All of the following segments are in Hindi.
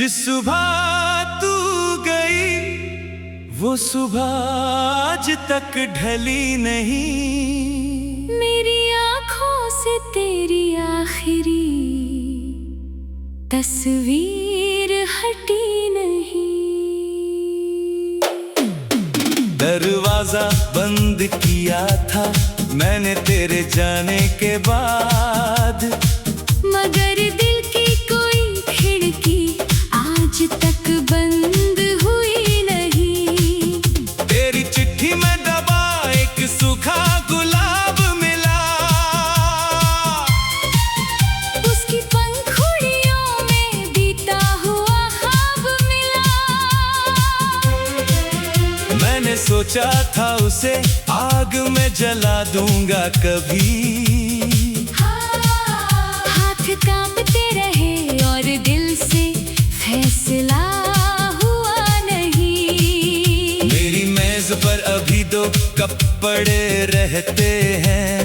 जिस सुबह तू गई वो सुबह आज तक ढली नहीं। मेरी आँखों से तेरी आखिरी तस्वीर हटी नहीं। दरवाजा बंद किया था मैंने तेरे जाने के बाद, मगर दिल की कोई खिड़की आज तक बंद हुई नहीं। तेरी चिट्ठी में दबा एक सूखा गुलाब मिला, उसकी पंखुड़ियों में बीता हुआ ख्वाब मिला। मैंने सोचा था उसे आग में जला दूंगा कभी। हाथ कांपते रहे और दिल से फैसला हुआ नहीं। मेरी मेज पर अभी दो कप पड़े रहते हैं,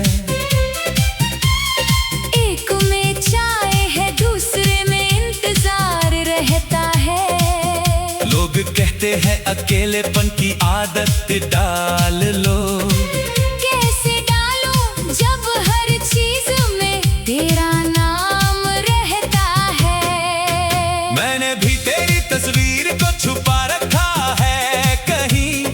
एक में चाय है दूसरे में इंतजार रहता है। लोग कहते हैं अकेलेपन की आदत डाल लो। कैसे डालूं जब हर चीज में तेरा नाम रहता है। मैंने भी तेरी तस्वीर को छुपा रखा है कहीं,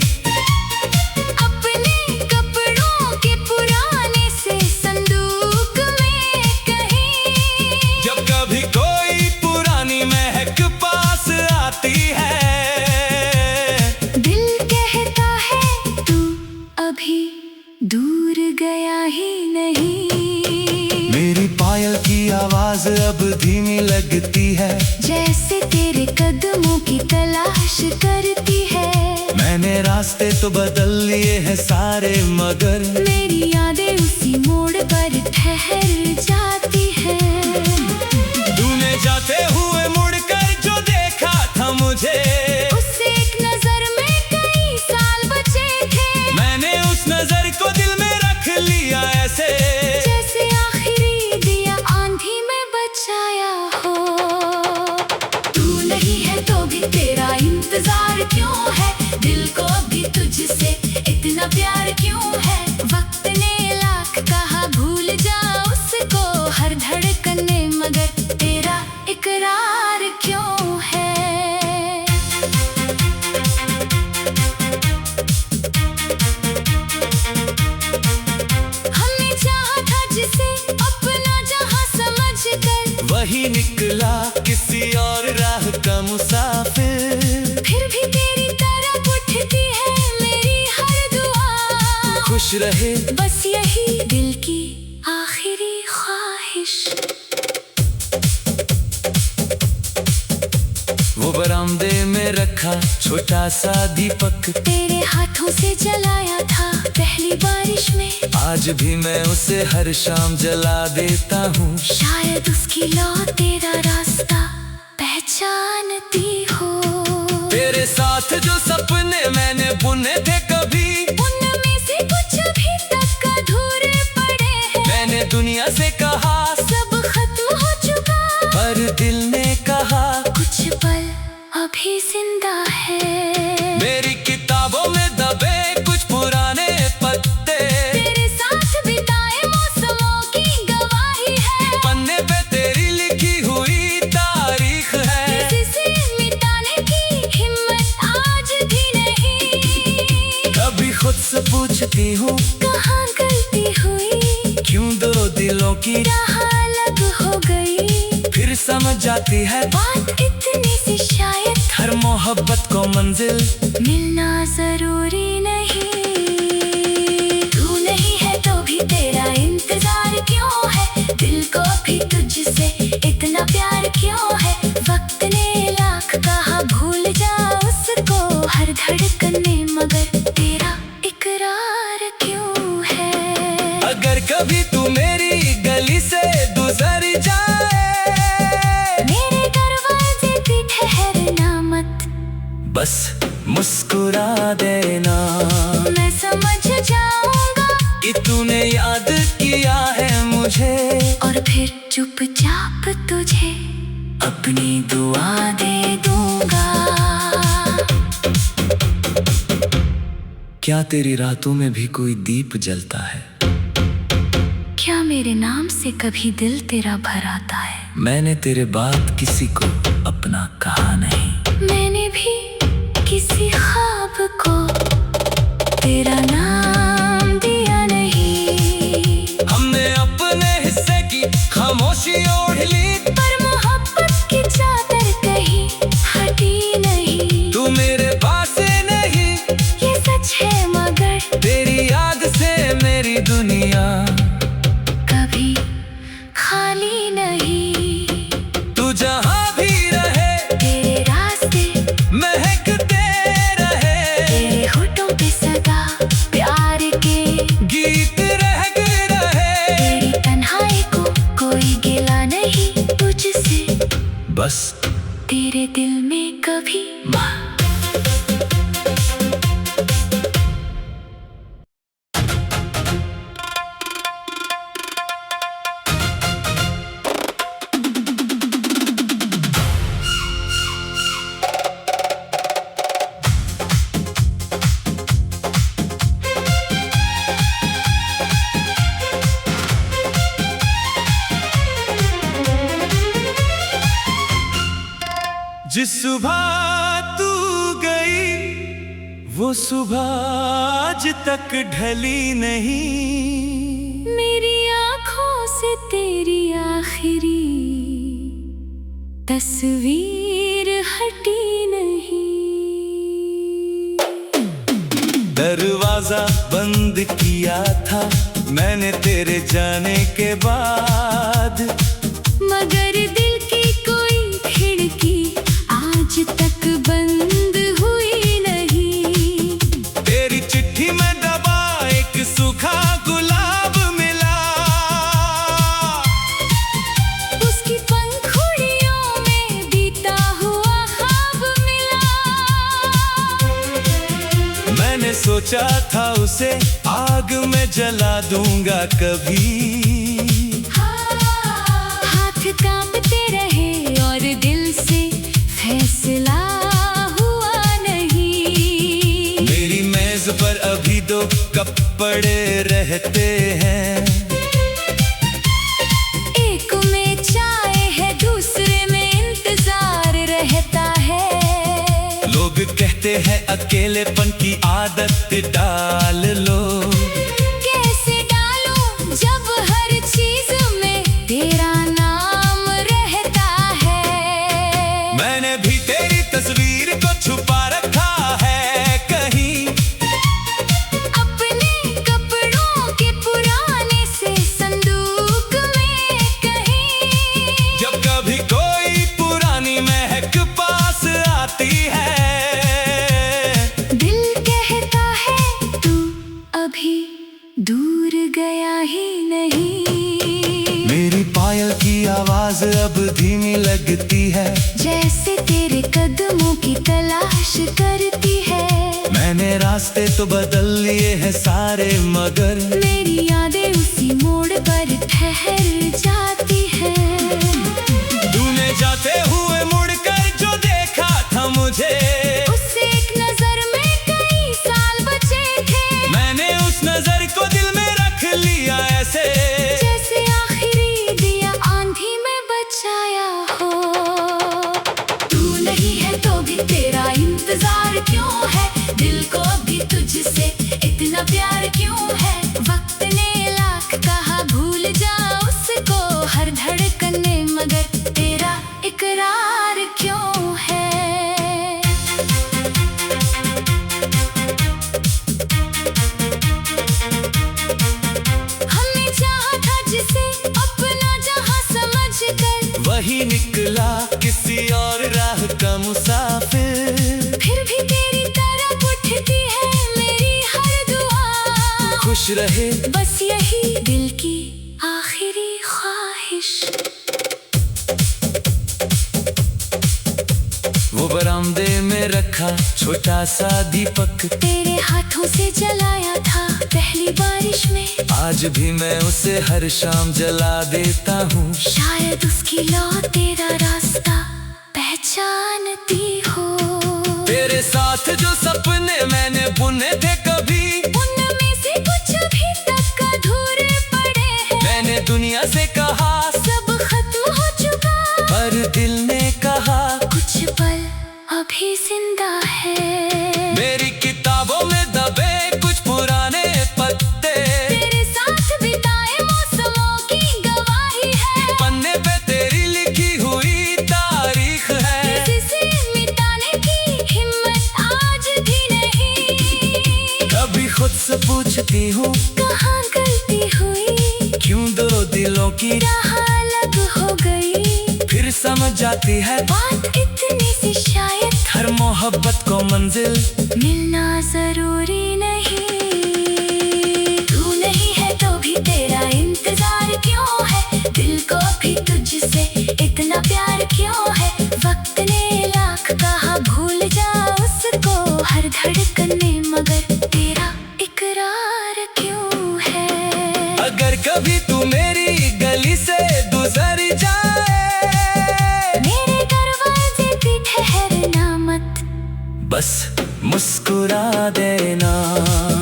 अपने कपड़ों के पुराने से संदूक में कहीं। जब कभी कोई पुरानी महक पास आती है, दिल कहता है तू अभी दूर गया ही नहीं। मेरी पायल की आवाज अब धीमी लगती है, जैसे तेरे कदमों की तलाश करती है। मैंने रास्ते तो बदल लिए हैं सारे मगर मेरी यादें उसी मोड़ पर ठहर जाती है। तूने जाते हुए मुड़कर जो देखा था मुझे, उससे एक नजर में कई साल बचे थे। मैंने उस नजर को दिल में रख लिया ऐसे, जैसे आखिरी दिया आंधी में बचाया हो। तू नहीं है तो भी तेरा इंतजार क्यों है, दिल को भी तुझसे इतना प्यार क्यों है। वक्त ने लाख कहा भूल जा उसको हर धड़कन ने, मगर तेरा इकरार क्यों है। हमने चाहा था जिसे अपना जहां समझकर, वही निकला किसी और राह का मुसाफिर। फिर भी तेरी तरफ उठती है मेरी हर दुआ। खुश रहे बस यही दिल की आखिरी ख्वाहिश। वो बरामदे में रखा छोटा सा दीपक, तेरे हाथों से जलाया था पहली बारिश में। आज भी मैं उसे हर शाम जला देता हूँ। शायद उसकी लौ तेरा रास्ता पहचानती हो। तेरे साथ जो सपने मैंने बुने थे कभी, उनमें से कुछ अभी तक अधूरे पड़े हैं। मैंने दुनिया से कहा सब खत्म हो चुका, पर दिल ने कहा कुछ पल अभी जिंदा है। मेरी किताबों में दबे कुछ पुराने पत्ते, तेरे साथ बिताए मौसमों की गवाही है। पन्ने पे तेरी लिखी हुई तारीख है। किसी से मिटाने की हिम्मत आज भी नहीं। कभी खुद से पूछती हूँ कहाँ गलती हुई, क्यों दो दिलों की राह अलग हो गई। फिर समझ जाती है बात इतनी सी शायद, हर मोहब्बत को मंजिल मिलना जरूरी नहीं। तू नहीं है तो भी तेरा इंतजार क्यों है, दिल को भी तुझसे इतना प्यार क्यों है। वक्त ने लाख कहा भूल जा उसको हर धड़कन ने, मगर तेरा इकरार क्यों है। अगर कभी तू मेरी गली से गुजर जाए, मेरे दरवाजे पे ठहरना मत, बस मुस्कुरा देना। मैं समझ जाऊंगा कि तूने याद किया है मुझे, और फिर चुपचाप तुझे अपनी दुआ दे दूंगा। क्या तेरी रातों में भी कोई दीप जलता है? क्या मेरे नाम से कभी दिल तेरा भर आता है? मैंने तेरे बाद किसी को अपना कहा नहीं। मैंने भी किसी ख्वाब को तेरा नाम दिया नहीं। हमने अपने हिस्से की खामोशी ओढ़ ली, पर मोहब्बत की चादर कहीं हटी नहीं। तू मेरे पास नहीं, ये सच है मगर तेरी याद से मेरी दुनिया कभी खाली नहीं। तू जहाँ भी रहे तेरे रास्ते महकते रहे, तेरे होठों पे सदा प्यार के गीत रह रहे। तेरी तन्हाई को कोई गिला नहीं तुझसे, बस तेरे दिल में कभी जिस सुबह तू गई वो सुबह आज तक ढली नहीं। मेरी आँखों से तेरी आखिरी तस्वीर हटी नहीं। दरवाजा बंद किया था मैंने तेरे जाने के बाद, मगर दिल की कोई खिड़की आज तक बंद हुई नहीं। तेरी चिट्ठी में दबा एक सूखा गुलाब मिला, उसकी पंखुड़ियों में बीता हुआ ख्वाब मिला। मैंने सोचा था उसे आग में जला दूंगा कभी। हाथ कांपते रहे और दिल से फैसला हुआ नहीं। मेरी मेज पर अभी दो कप पड़े रहते हैं, एक में चाय है दूसरे में इंतजार रहता है। लोग कहते हैं अकेलेपन की आदत डाल लो। कैसे डालूं जब हर चीज में तेरा नाम रहता है। मैंने भी तेरी तस्वीर को छुपा रखा है कहीं, अपने कपड़ों के पुराने से संदूक में कहीं। जब कभी कोई पुरानी महक पास आती है, दिल कहता है तू अभी दूर गया ही नहीं। मेरी पायल की आवाज अब धीमी लगती है, जैसे तेरे कदमों की तलाश करती है। मैंने रास्ते तो बदल लिए हैं सारे मगर मेरी यादें उसी मोड़ पर ठहर जाती है। तूने जाते हुए मुड़कर जो देखा था मुझे, उससे एक नजर में कई साल बचे थे। मैंने उस नजर को दिल में रख लिया ऐसे, जैसे आखिरी दिया आंधी में बचाया हो। तू नहीं है तो भी तेरा इंतजार क्यों है? दिल को भी तुझसे इतना प्यार क्यों है? वक्त ने लाख कहा भूल जा उसको हर धड़कन में, मगर तेरा इकरार क्यों है? हमने चाहा था जिसे अपना जहां समझ कर, वही निकला किसी और राह का मुसाफिर। फिर भी तेरी तरफ उठती है मेरी हर दुआ। खुश रहे बस यही दिल की आखिरी ख्वाहिश। वो बरामदे में रखा छोटा सा दीपक, तेरे हाथों से जलाया था पहली बारिश में। आज आज भी मैं उसे हर शाम जला देता हूँ। शायद उसकी लौ तेरा रास्ता पहचानती हो। तेरे साथ जो सपने मैंने बुने थे कभी, उनमें से कुछ अभी तक अधूरे पड़े हैं। मैंने दुनिया से कहा सब खत्म हो चुका, पर दिल ने कहा कुछ पल अभी जिंदा है। मेरी किताबों में दबे कुछ पुराने पत्ते, तेरे साथ बिताए मौसमों की गवाही है। पन्ने पे तेरी लिखी हुई तारीख है। किसी से मिटाने की हिम्मत आज भी नहीं। कभी खुद से पूछती हूँ कहाँ गलती हुई, क्यों दो दिलों की राह अलग हो गई। फिर समझ जाती है बात इतनी सी शायद, हर मोहब्बत को मंजिल मिलना जरूरी नहीं। तू नहीं है तो भी तेरा इंतजार क्यों है, दिल को भी तुझसे इतना प्यार क्यों है। वक्त ने लाख कहा भूल जा उसको, हर धड़कन में मगर तेरा इकरार क्यों है। अगर कभी तू मेरी गली से गुजर जाए, मेरे दरवाजे पे ठहरना मत, बस मुस्कुरा देना।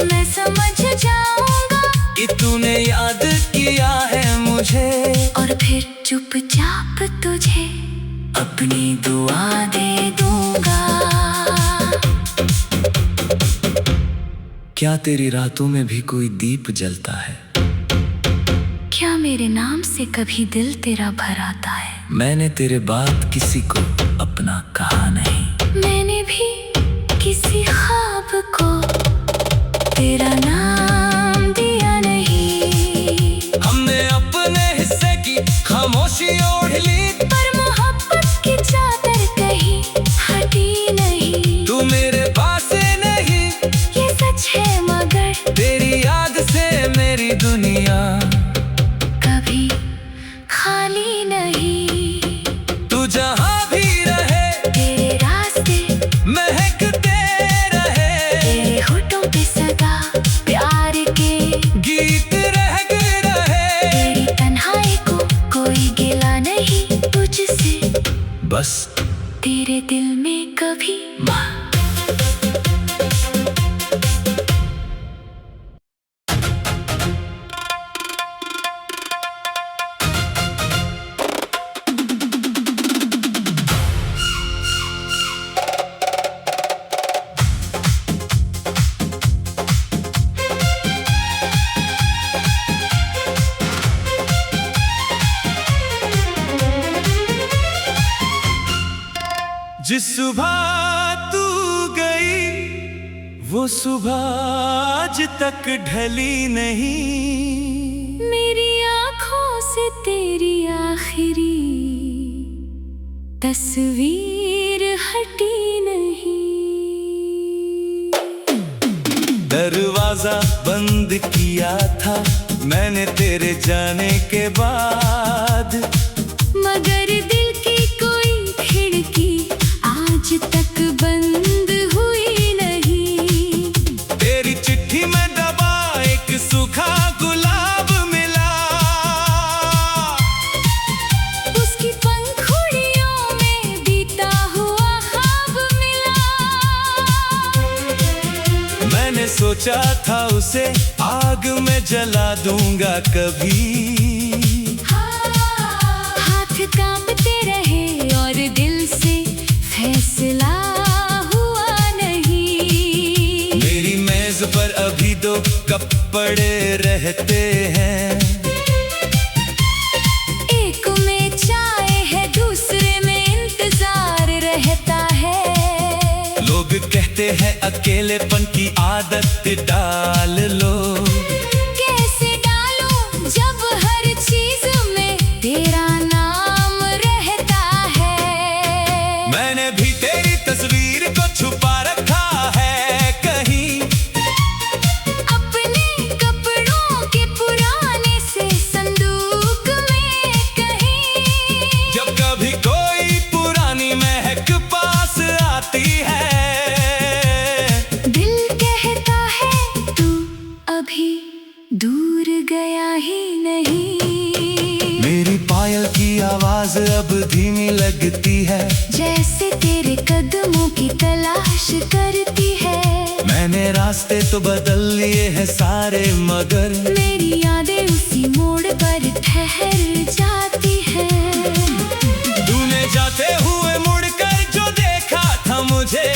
मैं समझ जाऊंगा कि तूने याद किया है मुझे, और फिर चुपचाप तुझे अपनी दुआ दे दूंगा। क्या तेरी रातों में भी कोई दीप जलता है? क्या मेरे नाम से कभी दिल तेरा भर आता है? मैंने तेरे बाद किसी को अपना कहा नहीं। मैंने भी किसी ख्वाब को तेरा नाम दिया नहीं। हमने अपने हिस्से की खामोशी ओढ़ ली, पर मोहब्बत की चादर कहीं हटी नहीं। तू मेरे पास नहीं, ये सच है मगर तेरी याद से मेरी दुनिया कभी खाली नहीं। तू जहाँ भी रहे तेरे रास्ते महकते रहे, तेरे होठों पे सदा प्यार के गीत रहक रहे। तेरी तन्हाई को कोई गिला नहीं तुझसे, बस तेरे दिल में कभी जिस सुबह तू गई, वो सुबह आज तक ढली नहीं। मेरी आँखों से तेरी आखिरी तस्वीर हटी नहीं। दरवाजा बंद किया था मैंने तेरे जाने के बाद, मगर दिल की कोई खिड़की आज तक बंद हुई नहीं। तेरी चिट्ठी में दबा एक सूखा गुलाब मिला, उसकी पंखुड़ियों में बीता हुआ ख्वाब मिला। मैंने सोचा था उसे आग में जला दूंगा कभी। हाथ कांपते रहे और दिल से फैसला हुआ नहीं। मेरी मेज पर अभी दो कप पड़े रहते हैं, एक में चाय है दूसरे में इंतजार रहता है। लोग कहते हैं अकेलेपन की आदत डाल लो। कैसे डालूं जब हर चीज में तेरा नाम रहता है। मैंने भी तेरी तस्वीर को छुपा रखा है कहीं, अपने कपड़ों के पुराने से संदूक में कहीं। जब कभी कोई पुरानी महक पास आती है, दिल कहता है तू अभी दूर गया ही नहीं। मेरी पायल की आवाज अब धीमी लगती है, जैसे तेरे कदमों की तलाश करती है। मैंने रास्ते तो बदल लिए हैं सारे, मगर मेरी यादें उसी मोड़ पर ठहर जाती है। तूने जाते हुए मुड़कर जो देखा था मुझे,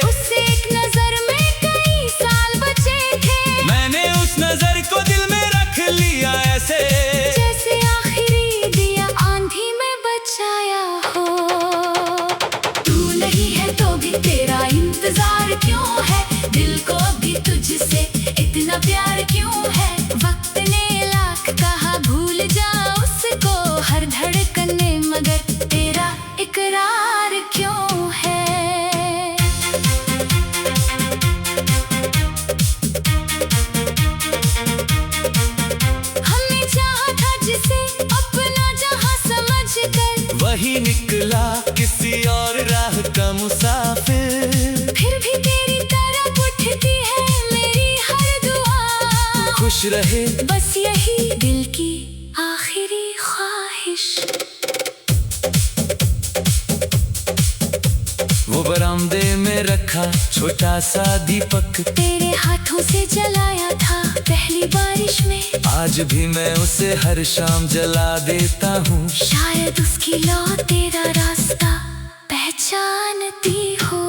उससे एक नजर में कई साल बचे थे। मैंने उस नजर को दिल में रख लिया ऐसे, जैसे आखिरी दिया आंधी में बचाया हो। तू नहीं है तो भी तेरा इंतजार क्यों है, दिल को भी तुझसे इतना प्यार क्यों है। वक्त ने लाख कहा भूल जा उसको, हर धड़कन ने मगर तेरा इकरार क्यों है। हमने चाहा था जिसे अपना जहां समझकर, वही निकला किसी और राह का मुसाफिर। फिर भी तेरी तरफ उठती है मेरी हर दुआ। खुश रहे बस यही दिल की आखिरी ख्वाहिश। वो बरामदे में रखा छोटा सा दीपक, तेरे हाथों से जलाया था पहली बारिश में। आज भी मैं उसे हर शाम जला देता हूँ। शायद उसकी लौ तेरा रास्ता पहचानती हो।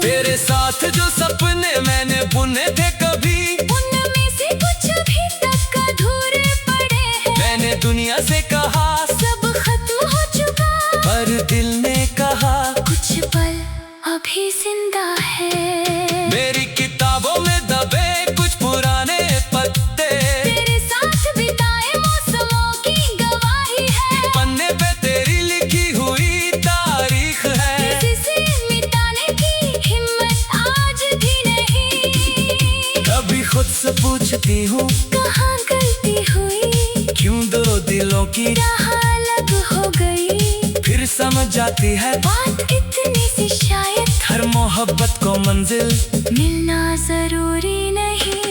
तेरे साथ जो सपने मैंने बुने थे कभी, उनमें से कुछ अभी तक अधूरे पड़े हैं। मैंने दुनिया से कहा सब खत्म हो चुका, पर दिल ने कहा कुछ पल अभी जिंदा है। मेरी किताबों में दबे कुछ पुराने पत्ते, तेरे साथ बिताए मौसमों की गवाही है। पन्ने पे तेरी लिखी हुई तारीख है। किसी से मिटाने की हिम्मत आज भी नहीं। कभी खुद से पूछती हूँ कहाँ गलती हुई, क्यों दो दिलों की राह अलग हो गई। फिर समझ जाती है बात इतनी सी शायद, हर मोहब्बत को मंजिल मिलना जरूरी नहीं।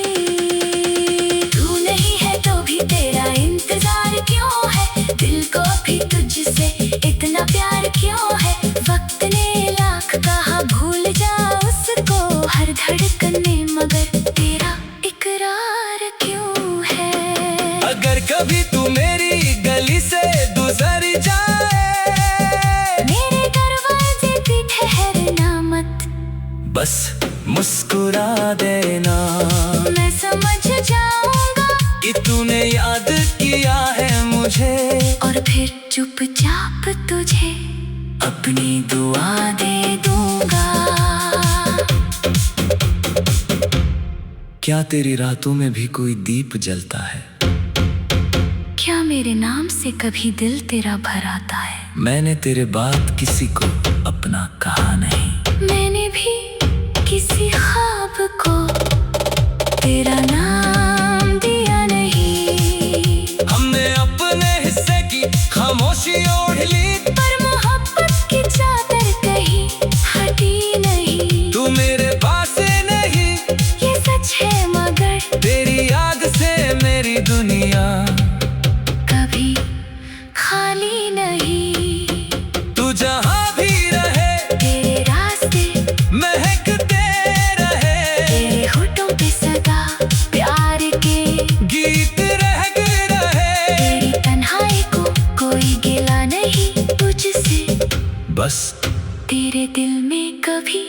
तू नहीं है तो भी तेरा इंतजार क्यों है, दिल को भी तुझसे इतना प्यार क्यों है। वक्त ने लाख कहा भूल जा उसको, हर धड़कन ने मगर तेरा इकरार क्यों है। अगर कभी तू मेरी गली से गुजर जाए, मेरे दरवाजे पे ठहरना मत, बस मुस्कुरा देना। मैं समझ जाऊंगा कि तूने याद किया है मुझे, और फिर चुपचाप तुझे अपनी दुआ दे दूंगा। क्या तेरी रातों में भी कोई दीप जलता है? क्या मेरे नाम से कभी दिल तेरा भर आता है? मैंने तेरे बाद किसी को अपना कहा नहीं। मैंने भी किसी ख्वाब को तेरा नाम दिया नहीं। हमने अपने हिस्से की खामोशी ओढ़ ली, पर मोहब्बत की चादर कहीं हटी नहीं। तू मेरे पास नहीं, ये सच है मगर तेरी याद से मेरी दुनिया कभी खाली नहीं। तू जहाँ भी रहे तेरे रास्ते महकते रहे, तेरे होठों पे सदा प्यार के गीत रह रहे। तेरी तन्हाई को कोई गिला नहीं तुझसे, बस तेरे दिल में कभी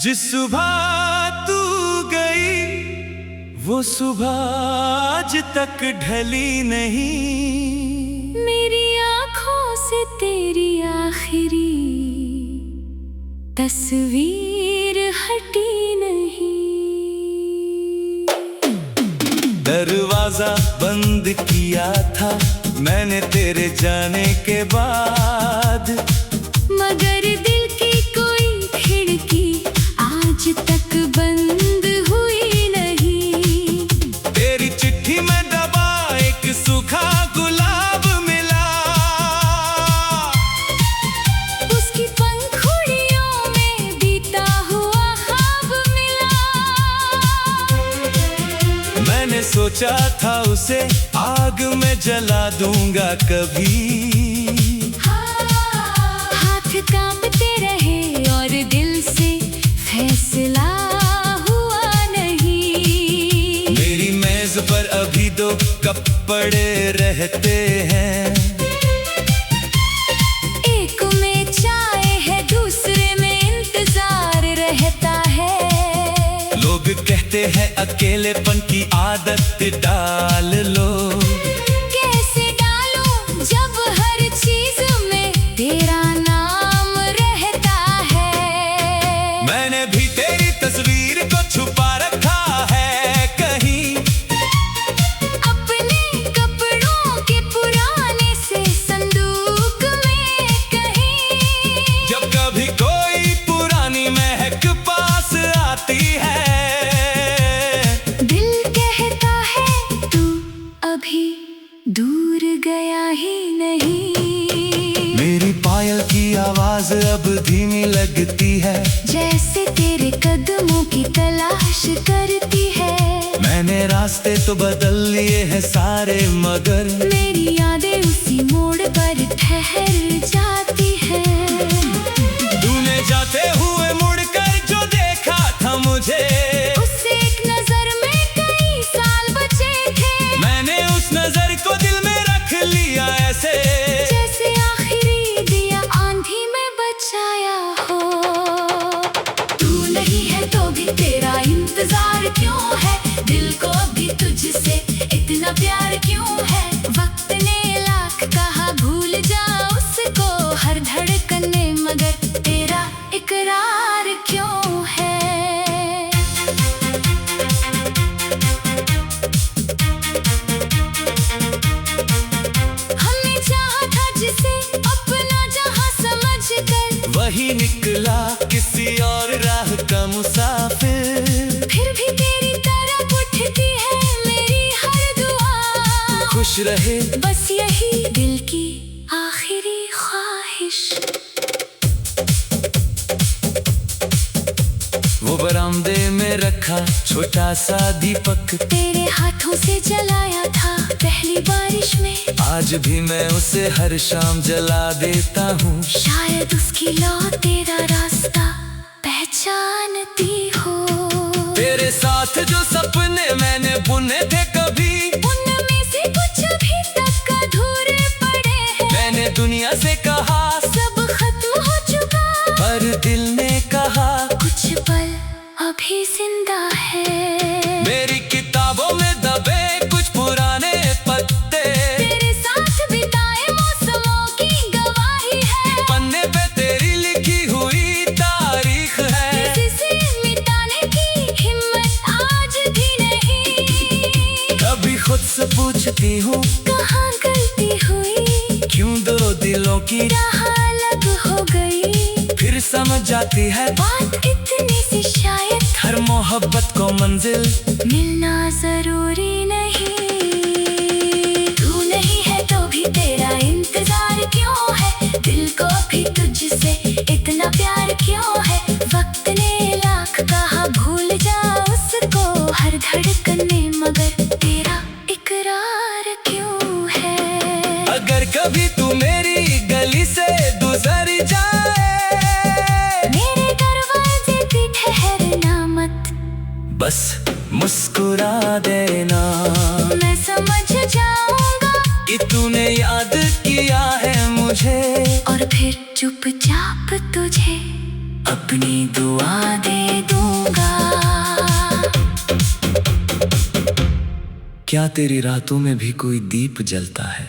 जिस सुबह तू गई, वो सुबह आज तक ढली नहीं। मेरी आँखों से तेरी आखिरी तस्वीर हटी नहीं। दरवाजा बंद किया किया था मैंने तेरे जाने के बाद। मगर दिल की कोई खिड़की आज तक बंद हुई नहीं। तेरी चिट्ठी में दबा एक सूखा गुलाब मिला, उसकी पंखुड़ियों में बीता हुआ ख्वाब मिला। मैंने सोचा था उसे आग में जला दूंगा कभी। हाथ कांपते रहे और दिल से फैसला हुआ नहीं। मेरी मेज पर अभी दो कप पड़े रहते हैं, एक में चाय है दूसरे में इंतजार रहता है। लोग कहते हैं अकेलेपन की आदत डाल लो। कैसे डालूं जब हर चीज में तेरा नाम रहता है। मैंने भी तेरी तस्वीर को छुपा रखा है कहीं, अपने कपड़ों के पुराने से संदूक में कहीं। जब कभी कोई पुरानी महक पास आती है, दिल कहता है तू अभी दूर गया ही नहीं। मेरी पायल की आवाज अब धीमी लगती है, जैसे तेरे कदमों की तलाश करती है। मैंने रास्ते तो बदल लिए हैं सारे मगर मेरी यादें उसी मोड़ पर ठहर जाती है। तूने जाते हुए मुड़कर जो देखा था मुझे, उससे एक नजर में कई साल बचे थे। मैंने उस नजर को दिल में रख लिया ऐसे, जैसे आखिरी दिया आंधी में बचाया हो। तू नहीं है तो भी तेरा इंतजार क्यों है, दिल को भी तुझसे इतना प्यार क्यों है। वक्त ने लाख कहा भूल जा उसको हर धड़कन में, मगर तेरा इकरार क्यों है। हमने चाहा था जिसे अपना जहां समझकर, वही निकला किसी और राह का मुसाफिर। फिर भी तेरी तरफ उठती है मेरी हर दुआ। खुश रहे बस यही दिल की आखिरी ख्वाहिश। वो बरामदे में रखा छोटा सा दीपक, तेरे हाथों से जलाया था पहली बारिश में। आज भी मैं उसे हर शाम जला देता हूँ। शायद उसकी लौ तेरा रास्ता पहचानती हो। तेरे साथ जो सपने मैंने बुने थे कभी, उनमें से कुछ अभी तक अधूरे पड़े हैं। मैंने दुनिया से कहा सब खत्म हो चुका, पर दिल ने कहा कुछ पल अभी जिंदा है। मेरी किताबों में दबे कुछ पुराने पत्ते, तेरे साथ बिताए मौसमों की गवाही है। पन्ने पे तेरी लिखी हुई तारीख है। किसी से मिटाने की हिम्मत आज भी नहीं। कभी खुद से पूछती हूँ कहाँ गलती हुई, क्यों दो दिलों की राह अलग हो गई। फिर समझ जाती है बात इतनी सी शायद, हर मोहब्बत को मंजिल मिलना जरूरी नहीं। तू नहीं है तो भी तेरा इंतजार क्यों है, दिल को भी तुझसे इतना प्यार क्यों है। वक्त ने लाख कहा भूल जा उसको हर धड़कन में, मगर तेरा इकरार क्यों है। अगर कभी तू मेरी गली से गुजर जाए, मेरे दरवाजे पे ठहरना मत, बस मुस्कुरा देना। मैं समझ जाऊंगा कि तूने याद किया है मुझे, और फिर चुपचाप तुझे अपनी दुआ दे दूंगा। क्या तेरी रातों में भी कोई दीप जलता है?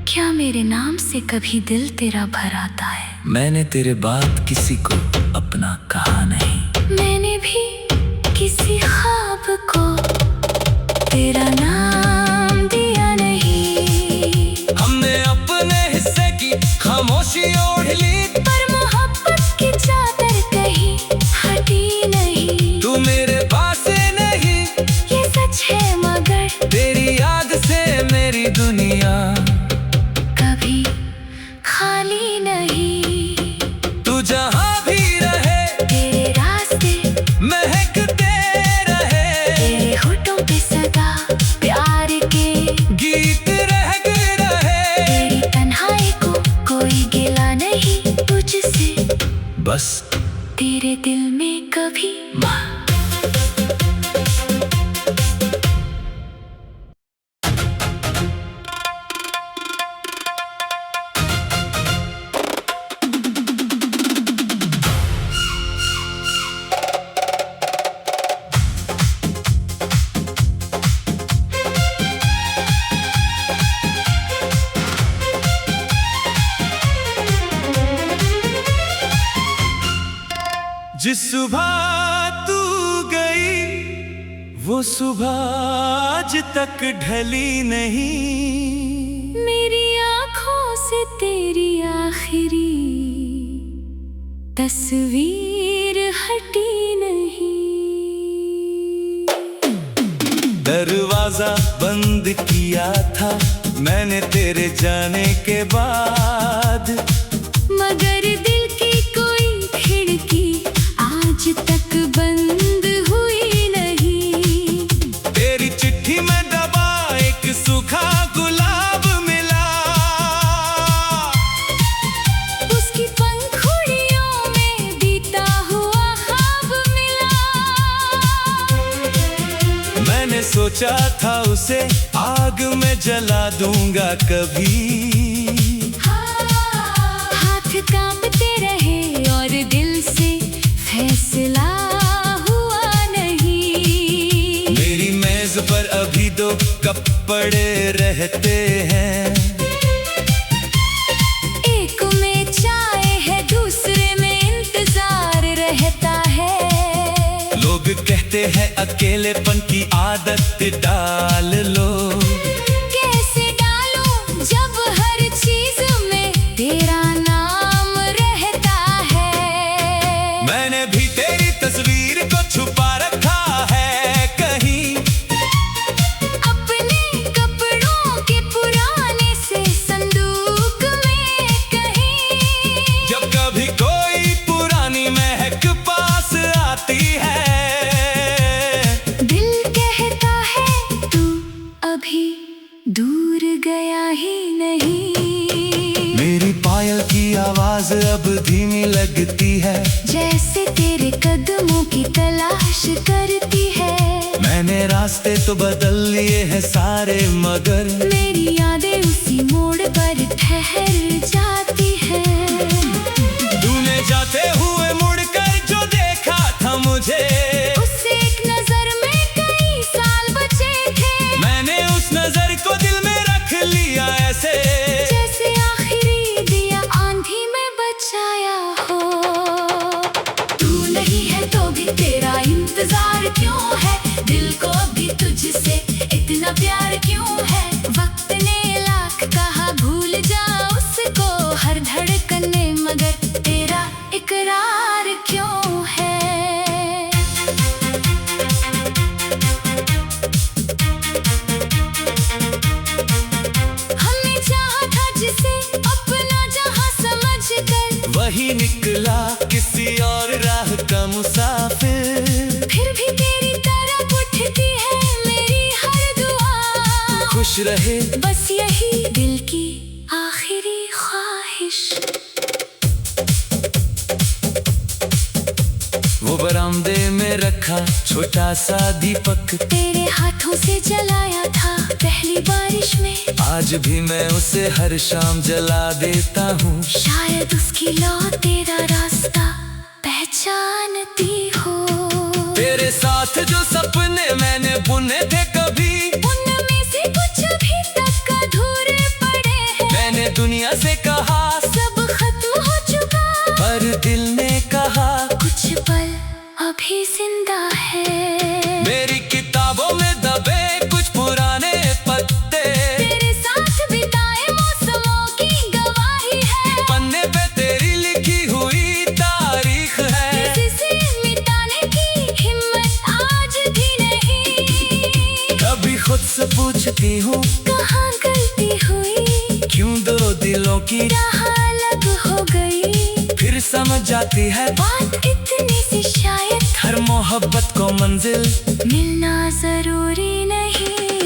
क्या मेरे नाम से कभी दिल तेरा भर आता है? मैंने तेरे बाद किसी को अपना कहा नहीं। मैंने भी किसी ख्वाब को तेरा नाम दिया मेरी दुनिया कभी खाली नहीं। तू जहाँ भी रहे तेरे रास्ते महकते रहे, तेरे होठों पे सदा प्यार के गीत रहक रहे। तेरी तन्हाई को कोई गिला नहीं तुझसे, बस तेरे दिल में कभी जिस सुबह तू गई वो सुबह आज तक ढली नहीं। मेरी आँखों से तेरी आखिरी तस्वीर हटी नहीं। दरवाजा बंद किया था मैंने तेरे जाने के बाद, मगर दिल की कोई खिड़की आज तक बंद हुई नहीं। तेरी चिट्ठी में दबा एक सूखा गुलाब मिला, उसकी पंखुड़ियों में बीता हुआ ख्वाब मिला। मैंने सोचा था उसे आग में जला दूंगा कभी। हाथ कांपते रहे और दिल से फैसला हुआ नहीं। मेरी मेज पर अभी दो कप पड़े रहते हैं, एक में चाय है दूसरे में इंतजार रहता है। लोग कहते हैं अकेलेपन की आदत डाल लो। कैसे डालूं जब हर चीज में तेरा नाम रहता है। मैंने भी तेरी तस्वीर को छुपा रखा है कहीं, अपने कपड़ों के पुराने से संदूक में कहीं। जब कभी कोई पुरानी महक पास आती है, दिल कहता है तू अभी दूर गया ही नहीं। मेरी पायल की आवाज अब धीमी लगती है, जैसे तेरे कदमों की तलाश करती है। मैंने रास्ते तो बदल लिए हैं सारे मगर मेरी यादें उसी मोड़ पर ठहर जाती है। तूने जाते हुए मुड़कर जो देखा था मुझे, उस एक नजर में कई साल बचे थे। मैंने उस नजर को दिल में रख लिया ऐसे, जैसे आखिरी दिया आंधी में बचाया हो। तू नहीं है तो भी तेरा इंतजार क्यों है, दिल को भी तुझसे इतना प्यार क्यों है। वक्त ने लाख कहा भूल जा उसको हर धड़कन ने, मगर तेरा इकरार क्यों है। हमने चाहा था जिसे अपना जहां समझ कर, वही निकला किसी और राह का मुसाफिर। फिर भी तेरी तरफ उठती है मेरी हर दुआ। खुश रहे बस यही दिल की आखिरी ख्वाहिश। वो बरामदे में रखा छोटा सा दीपक, तेरे हाथों से जलाया था पहली बारिश में। आज भी मैं उसे हर शाम जला देता हूँ। शायद उसकी लौ तेरा रास्ता पहचानती हो। तेरे साथ जो सपने मैंने बुने थे कभी, उनमें से कुछ अभी तक अधूरे पड़े हैं। मैंने दुनिया से कहा सब खत्म हो चुका, पर दिल ने कहा कुछ पल अभी जिंदा है। मेरी किताबों में दबे कुछ पुराने पत्ते, तेरे साथ बिताए मौसमों की गवाही है। पन्ने पे तेरी लिखी हुई तारीख है। किसी से मिटाने की हिम्मत आज भी नहीं। कभी खुद से पूछती हूँ कहाँ गई की राह अलग हो गई, फिर समझ जाती है बात इतनी सी शायद, हर मोहब्बत को मंजिल मिलना जरूरी नहीं।